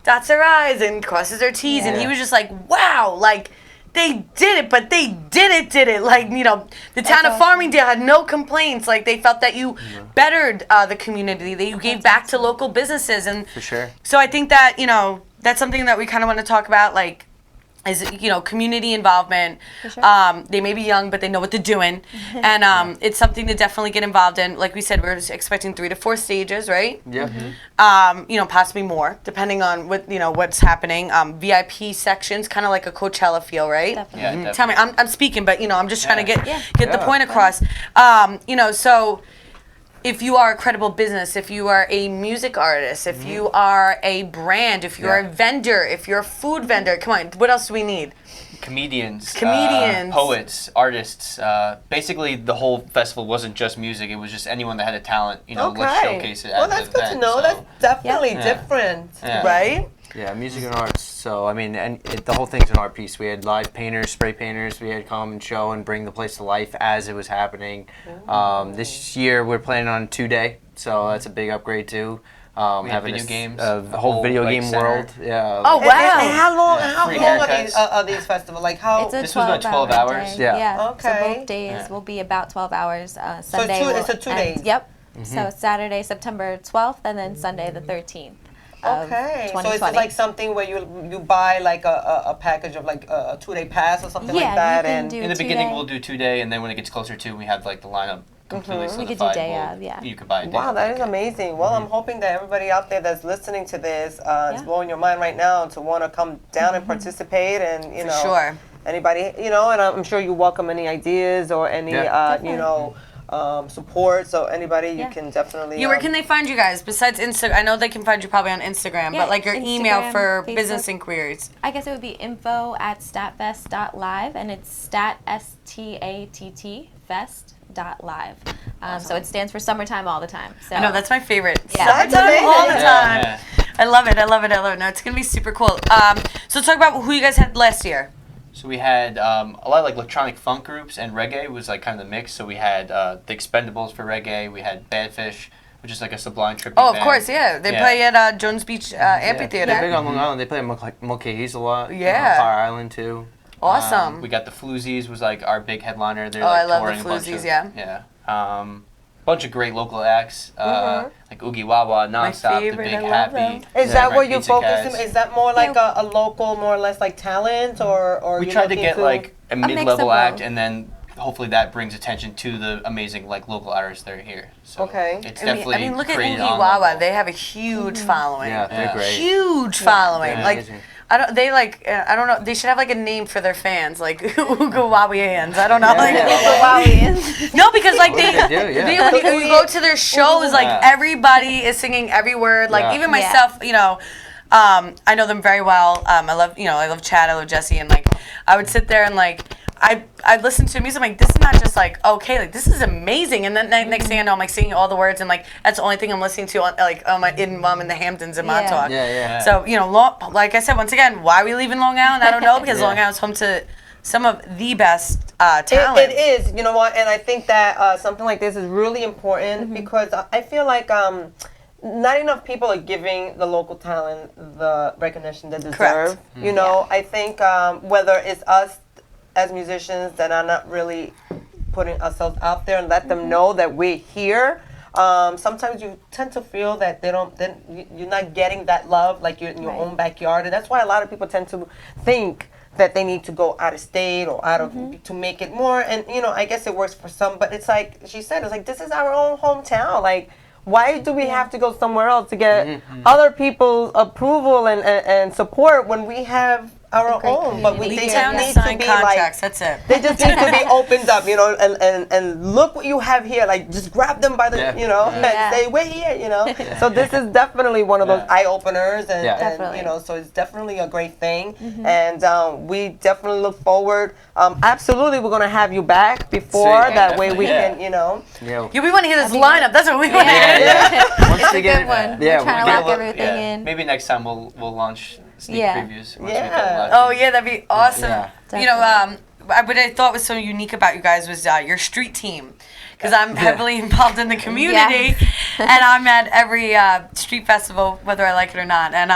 dots their I's and crosses their T's. And he was just like, wow, like, they did it, but they did it. Like, you know, the town of Farmingdale had no complaints. Like, they felt that you bettered the community, that you gave back to local businesses. And for sure. So I think that, you know, that's something that we kind of want to talk about, like, is, you know, community involvement. Sure. They may be young, but they know what they're doing. And it's something to definitely get involved in. Like we said, we're expecting 3 to 4 stages, right? Yeah. You know, possibly more, depending on what, you know, what's happening. VIP sections, kind of like a Coachella feel, right? Definitely. Yeah, definitely. Tell me, I'm speaking, but, you know, I'm just trying to get the point across. You know, so if you are a credible business, if you are a music artist, if you are a brand, if you're a vendor, if you're a food vendor, come on, what else do we need? Comedians, poets, artists. Basically, the whole festival wasn't just music. It was just anyone that had a talent, you know, let's showcase it at that's the good event. to know. So. That's definitely different, right? Yeah, music and arts. So, I mean, and the whole thing's an art piece. We had live painters, spray painters. We had come and show and bring the place to life as it was happening. This year, we're planning on 2-day, so that's a big upgrade, too. We have video games. The whole video game center. world. Yeah. Oh, wow. And how long Free are these festivals? Like how? It's This a was about 12 hours. Day. Yeah. Okay. So both days will be about 12 hours. Sunday it's a 2 days. Yep. So Saturday, September 12th, and then Sunday the 13th. Okay, so it's like something where you buy like a package of like a 2-day pass or something like that, and in the beginning we'll do 2-day, and then when it gets closer to, we have like the lineup completely solidified. We could do day of, You could buy a day. Wow, that is amazing. Well, I'm hoping that everybody out there that's listening to this, it's blowing your mind right now to want to come down and participate, and you know, anybody, you know, and I'm sure you welcome any ideas or any, you know. Support, so anybody you can definitely where can they find you guys besides Instagram? I know they can find you probably on Instagram, but like your email for Facebook. Business inquiries. I guess it would be info@stattfest.live, and it's stat STATT fest.live. So it stands for summertime all the time. So I know, that's my favorite. Summertime all the time. I love it. No, it's gonna be super cool. So let's talk about who you guys had last year. So we had a lot of like electronic funk groups, and reggae was like kind of the mix. So we had the Expendables for reggae. We had Badfish, which is like a Sublime tribute band. Of course, They play at Jones Beach Amphitheater. They're big on Long Island. They play at Mulcahy's a lot. Yeah. Fire Island too. Awesome. We got the Floozies was like our big headliner. They're I like love touring the a bunch Floozies, of bunch of great local acts, like Oogie Wawa, Nonstop, The Big Happy. Is that what you focus on? Is that more like a local, more or less like talent, or we tried to get like a mid-level act, and then hopefully that brings attention to the amazing like local artists that are here. So it's definitely. I mean, look at created Oogie on Wawa. level. They have a huge following. Yeah, they're great. Huge following. They're like. amazing. I don't know. They should have like a name for their fans, like Oogawawians. I don't know. No, because like when you go to their shows, like everybody is singing every word. Like even myself, you know, I know them very well. I love Chad, I love Jesse, and like I would sit there and like I listened to the music. I'm like, this is not just like okay, like this is amazing. And then next thing I know, I'm like singing all the words, and like that's the only thing I'm listening to on like I'm in the Hamptons in Montauk. Yeah. So like I said, once again, why are we leaving Long Island? I don't know, because Long Island's home to some of the best talent. It is, you know what, and I think that something like this is really important because I feel like not enough people are giving the local talent the recognition they deserve. Correct. You know, I think whether it's us as musicians that are not really putting ourselves out there and let them know that we're here. Sometimes you tend to feel that you're not getting that love like you're in your own backyard, and that's why a lot of people tend to think that they need to go out of state or out of to make it more. And you know, I guess it works for some, but it's like she said, it's like this is our own hometown. Like, why do we have to go somewhere else to get other people's approval and support when we have our own? But they need to be contracts, that's it. They just need to be opened up, you know, and look what you have here. Like, just grab them by the, you know, and say, we're here, you know. So this is definitely one of those eye openers, and you know, so it's definitely a great thing. And we definitely look forward. Absolutely, we're gonna have you back before that way we can, you know. Yeah, we want to hear this lineup. That's what we want to hear. Once we get one. Yeah, we're trying to lock everything in. Maybe next time we'll launch sneak previews. Once we get Oh yeah, that'd be awesome. Yeah. You know, what I thought was so unique about you guys was your street team, because I'm heavily involved in the community, and I'm at every street festival, whether I like it or not. And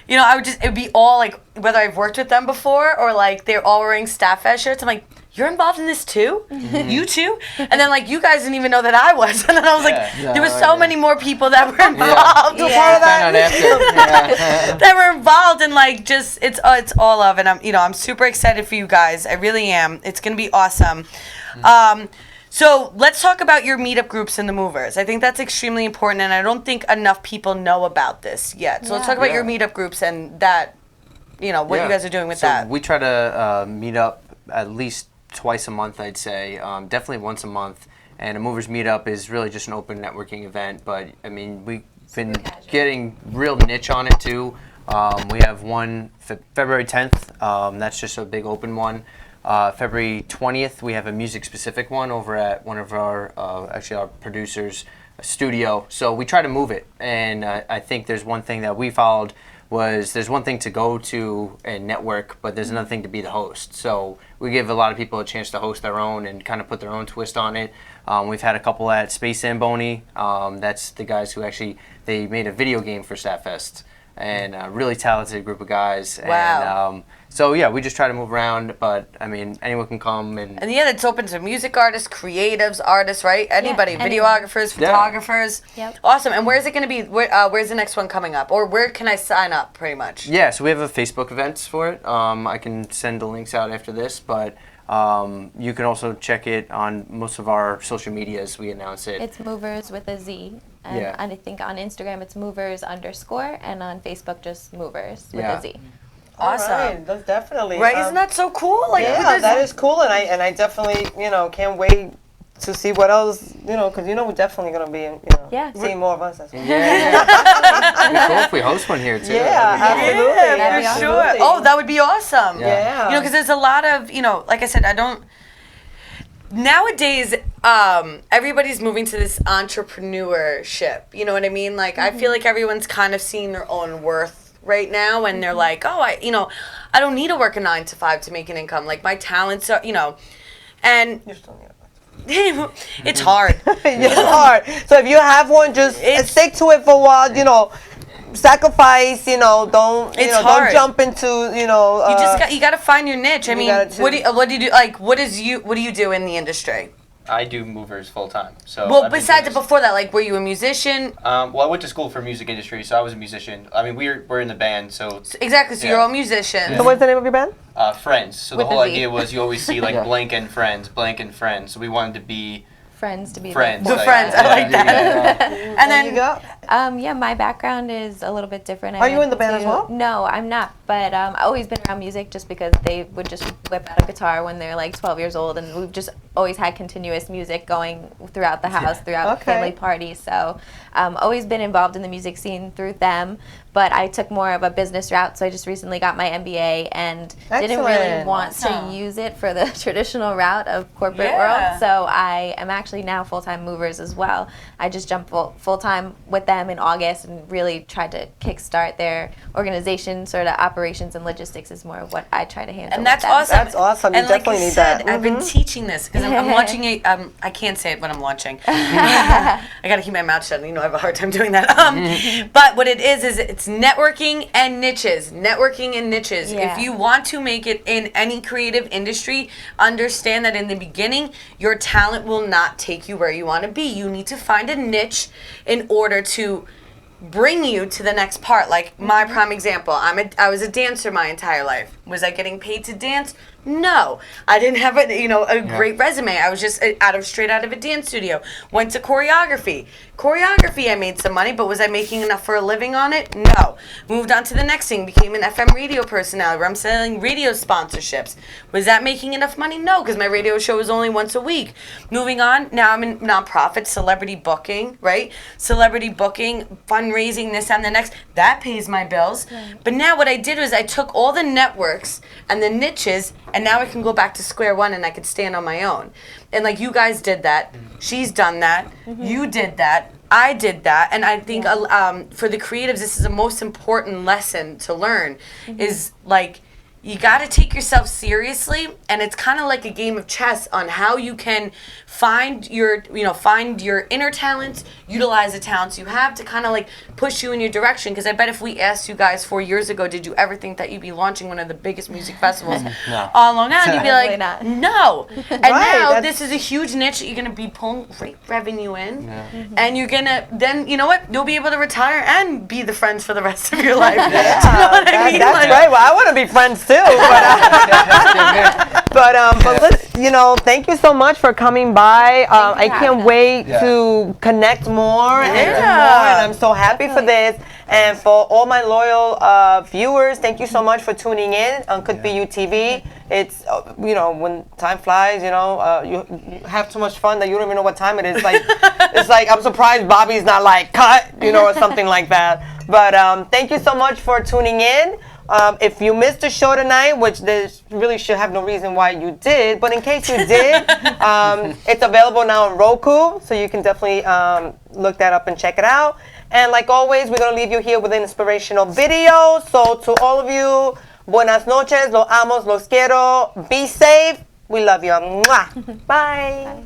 you know, it would be all like whether I've worked with them before or like they're all wearing Stattfest shirts. I'm like, you're involved in this too? You too? And then like you guys didn't even know that I was. And then I was like, there were so many more people that were involved. Part of that. That were involved, and like just it's all of, and I'm super excited for you guys. I really am. It's gonna be awesome. So let's talk about your meetup groups and the movers. I think that's extremely important, and I don't think enough people know about this yet. So let's talk about your meetup groups and that, what you guys are doing with that. We try to meet up at least twice a month, I'd say. Definitely once a month. And a movers meetup is really just an open networking event. But I mean, we've been getting real niche on it too. We have one February 10th. That's just a big open one. February 20th, we have a music-specific one over at one of our producers' studio. So we try to move it. And I think there's one thing that we followed was there's one thing to go to and network, but there's another thing to be the host. So we give a lot of people a chance to host their own and kind of put their own twist on it. We've had a couple at Space Zamboni. That's the guys who they made a video game for Stattfest. And a really talented group of guys. Wow. And, so yeah, we just try to move around, but I mean, anyone can come and it's open to music artists, creatives, artists, right? Anybody, videographers, photographers. Yep. Awesome. And where's it going to be? Where's the next one coming up? Or where can I sign up, pretty much? Yeah, so we have a Facebook events for it. I can send the links out after this, but you can also check it on most of our social medias. We announce it. It's Movers with a Z. And I think on Instagram it's movers_, and on Facebook just Movers with a Z. Awesome. Right, that's definitely. Right, isn't that so cool? Like, that is cool, and I definitely, can't wait to see what else, because we're definitely gonna be, seeing more of us. As well. It'd be cool if we host one here too. Yeah, absolutely. Yeah, for sure. Oh, that would be awesome. Yeah. Because there's a lot of, like I said, nowadays, everybody's moving to this entrepreneurship. You know what I mean? Like, I feel like everyone's kind of seeing their own worth right now, and they're like, oh, I don't need to work a 9 to 5 to make an income. Like, my talents are, and You still need it. it's hard. It's hard. So if you have one, just stick to it for a while. Sacrifice. Don't don't jump into. You got to find your niche. I mean, what do you do? Like, what do you do in the industry? I do movers full time. So well, besides before that, like, were you a musician? Well, I went to school for music industry, so I was a musician. I mean, we're in the band, so exactly. So you're all musicians. So what's the name of your band? Friends. So the whole idea was you always see like blank and friends. So we wanted to be friends to be friends. The friends. I like that. And There you go. Yeah, my background is a little bit different. Are you in the band as well? No, I'm not. But I've always been around music just because they would just whip out a guitar when they're like 12 years old, and we've just always had continuous music going throughout the house, throughout family parties. So always been involved in the music scene through them. But I took more of a business route, so I just recently got my MBA and didn't really want to use it for the traditional route of corporate world. So I am actually now full-time movers as well. I just jumped full-time with them in August and really tried to kickstart their organization. Sort of operations and logistics is more of what I try to handle. And that's with them. awesome. That's awesome. You And definitely like I need said, that. I've been teaching this because I'm launching a. I can't say it, but I'm launching. I got to keep my mouth shut. You know, I have a hard time doing that. But what it is it's networking and niches. Networking and niches. Yeah. If you want to make it in any creative industry, understand that in the beginning, your talent will not take you where you want to be. You need to find a niche in order to bring you to the next part. Like my prime example, I was a dancer my entire life. Was I getting paid to dance? No, I didn't have a great resume. I was just straight out of a dance studio. Went to choreography. I made some money, but was I making enough for a living on it? No. Moved on to the next thing. Became an FM radio personality where I'm selling radio sponsorships. Was that making enough money? No, because my radio show was only once a week. Moving on, now I'm in nonprofit, celebrity booking, right? Celebrity booking, fundraising, this and the next. That pays my bills. Right. But now what I did was I took all the networks and the niches, and now I can go back to square one and I could stand on my own. And like you guys did that. She's done that. You did that. I did that. And I think for the creatives, this is the most important lesson to learn is like, you got to take yourself seriously, and it's kind of like a game of chess on how you can find your inner talents, utilize the talents you have to kind of like push you in your direction. Because I bet if we asked you guys 4 years ago, did you ever think that you'd be launching one of the biggest music festivals on Long Island? You'd be like, no. And now this is a huge niche that you're going to be pulling great revenue in, and you're going to then, you know what, you'll be able to retire and be the friends for the rest of your life. Do you know what I mean? That's right. Well, I want to be friends too. But listen, thank you so much for coming by. I can't wait to connect more and I'm so happy for this. And for all my loyal viewers, thank you so much for tuning in on Could Be You TV. It's when time flies, you have too much fun that you don't even know what time it is. Like it's like I'm surprised Bobby's not like cut, or something like that. But thank you so much for tuning in. If you missed the show tonight, which there really should have no reason why you did, but in case you did, it's available now on Roku, so you can definitely look that up and check it out. And like always, we're going to leave you here with an inspirational video. So to all of you, buenas noches, los amos, los quiero. Be safe. We love you. Mwah. Bye.